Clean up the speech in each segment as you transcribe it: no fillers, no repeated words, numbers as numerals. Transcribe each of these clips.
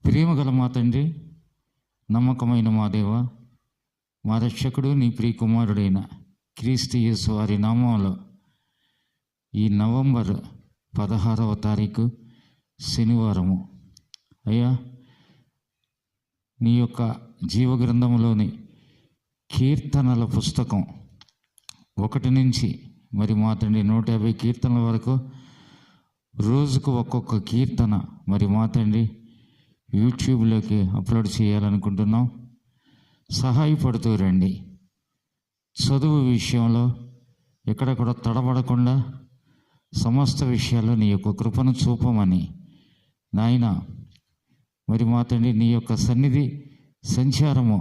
ప్రేమగల మా తండ్రి, నమ్మకమైన మా దేవ, మా రక్షకుడు నీ ప్రియకుమారుడైన క్రీస్తు యేసు వారి నామంలో ఈ నవంబర్ 16వ తారీఖు శనివారము అయ్యా, నీ యొక్క జీవగ్రంథంలోని కీర్తనల పుస్తకం 1 నుంచి మరి మా తండ్రి 150 కీర్తనల వరకు రోజుకు ఒక్కొక్క కీర్తన మరి మా తండ్రి యూట్యూబ్లోకి అప్లోడ్ చేయాలనుకుంటున్నాం. సహాయపడుతూ రండి. చదువు విషయంలో ఎక్కడ కూడా తడబడకుండా సమస్త విషయాల్లో నీ యొక్క కృపను చూపమని నాయన మరి మా తండ్రి నీ యొక్క సన్నిధి సంచారము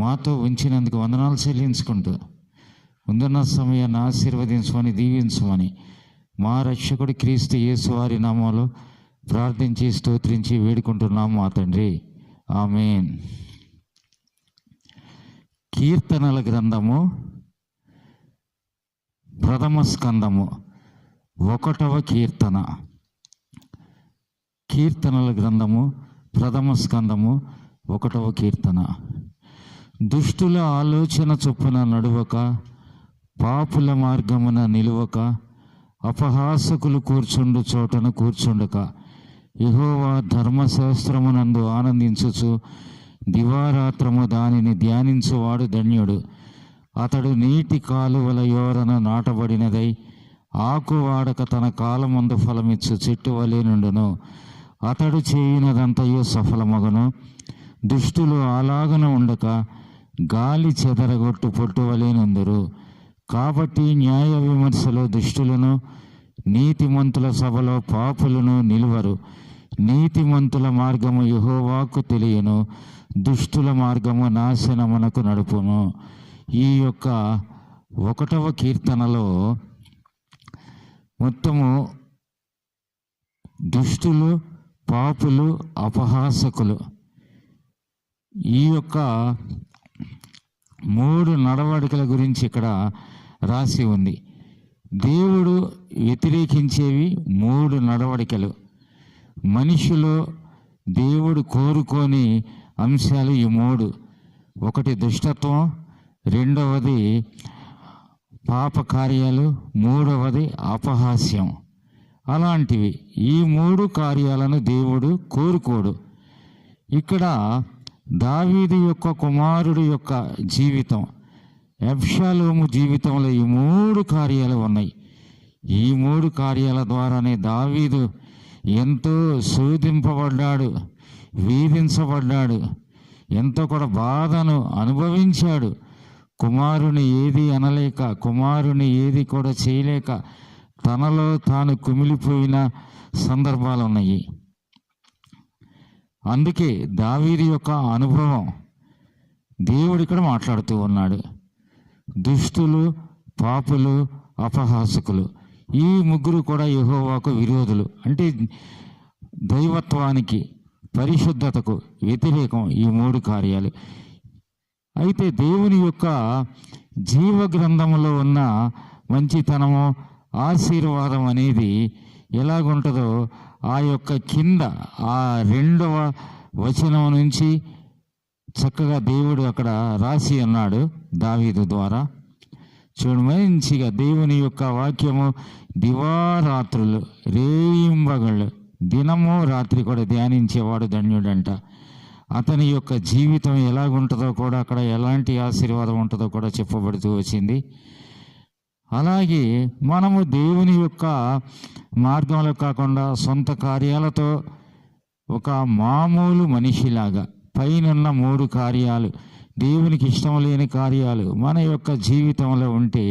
మాతో ఉంచినందుకు వందనాలు చెల్లించుకుంటూ ముందున్న సమయాన్ని ఆశీర్వదించమని దీవించమని మా రక్షకుడు క్రీస్తు యేసు వారి నామంలో ప్రార్థించి స్తోత్రించి వేడుకుంటున్నాం మా తండ్రి, ఆమేన్. కీర్తనల గ్రంథము ప్రథమ స్కందము 1వ కీర్తన. కీర్తనల గ్రంథము ప్రథమ స్కందము 1వ కీర్తన. దుష్టుల ఆలోచన చొప్పున నడువక, పాపుల మార్గమున నిలువక, అపహాసకులు కూర్చుండు చోటను కూర్చుండక, యెహోవా ధర్మశాస్త్రమునందు ఆనందించుచు దివారాత్రము దానిని ధ్యానించువాడు ధన్యుడు. అతడు నీటి కాలువల యోరన నాటబడినదై ఆకు వాడక తన కాలమందు ఫలమిచ్చు చెట్టు వలె నుండును. అతడు చేయినదంతయు సఫలమగును. దుష్టులు అలాగన ఉండక గాలి చెదరగొట్టు పొట్టు వలె నుందురు. కాబట్టి న్యాయ విమర్శలో దుష్టులను, నీతిమంతుల సభలో పాపులను నిలువరు. నీతిమంతుల మార్గము యెహోవాకు తెలియను, దుష్టుల మార్గము నాశనమునకు నడుపును. ఈ యొక్క 1వ కీర్తనలో మొత్తము దుష్టులు, పాపులు, అపహాసకులు ఈ యొక్క 3 నడవడికల గురించి ఇక్కడ రాసి ఉంది. దేవుడు వ్యతిరేకించేవి 3 నడవడికలు. మనిషిలో దేవుడు కోరుకోని అంశాలు ఈ 3. 1 దుష్టత్వం, 2వది పాప కార్యాలు, 3వది అపహాస్యం. అలాంటివి ఈ 3 కార్యాలను దేవుడు కోరుకోడు. ఇక్కడ దావీదు యొక్క కుమారుడు యొక్క జీవితం, అబ్షాలోము జీవితంలో ఈ 3 కార్యాలు ఉన్నాయి. ఈ 3 కార్యాల ద్వారానే దావీదు ఎంతో శోధింపబడ్డాడు, వేధించబడ్డాడు, ఎంతో కూడా బాధను అనుభవించాడు. కుమారుని ఏది అనలేక, కుమారుని ఏది కూడా చేయలేక తనలో తాను కుమిలిపోయిన సందర్భాలు ఉన్నాయి. అందుకే దావీదు యొక్క అనుభవం దేవుడు ఇక్కడ మాట్లాడుతూ ఉన్నాడు. దుష్టులు, పాపులు, అపహాసకులు ఈ 3 కూడా యెహోవాకు విరోధులు. అంటే దైవత్వానికి, పరిశుద్ధతకు వ్యతిరేకం ఈ 3 కార్యాలు. అయితే దేవుని యొక్క జీవ గ్రంథంలో ఉన్న మంచితనము, ఆశీర్వాదం అనేది ఎలాగుంటుందో ఆ యొక్క కింద ఆ 2వ వచనం నుంచి చక్కగా దేవుడు అక్కడ రాసి ఉన్నాడు దావీదు ద్వారా. చూడు, మంచిగా దేవుని యొక్క వాక్యము దివారాత్రులు, రేయింబగళ్ళు, దినము రాత్రి కూడా ధ్యానించేవాడు ధన్యుడంట. అతని యొక్క జీవితం ఎలాగుంటుందో కూడా అక్కడ ఎలాంటి ఆశీర్వాదం ఉంటుందో కూడా చెప్పబడుతూ వచ్చింది. అలాగే మనము దేవుని యొక్క మార్గంలో కాకుండా సొంత కార్యాలతో ఒక మామూలు మనిషిలాగా పైనున్న 3 కార్యాలు, దేవునికి ఇష్టం లేని కార్యాలు మన యొక్క జీవితంలో ఉంటే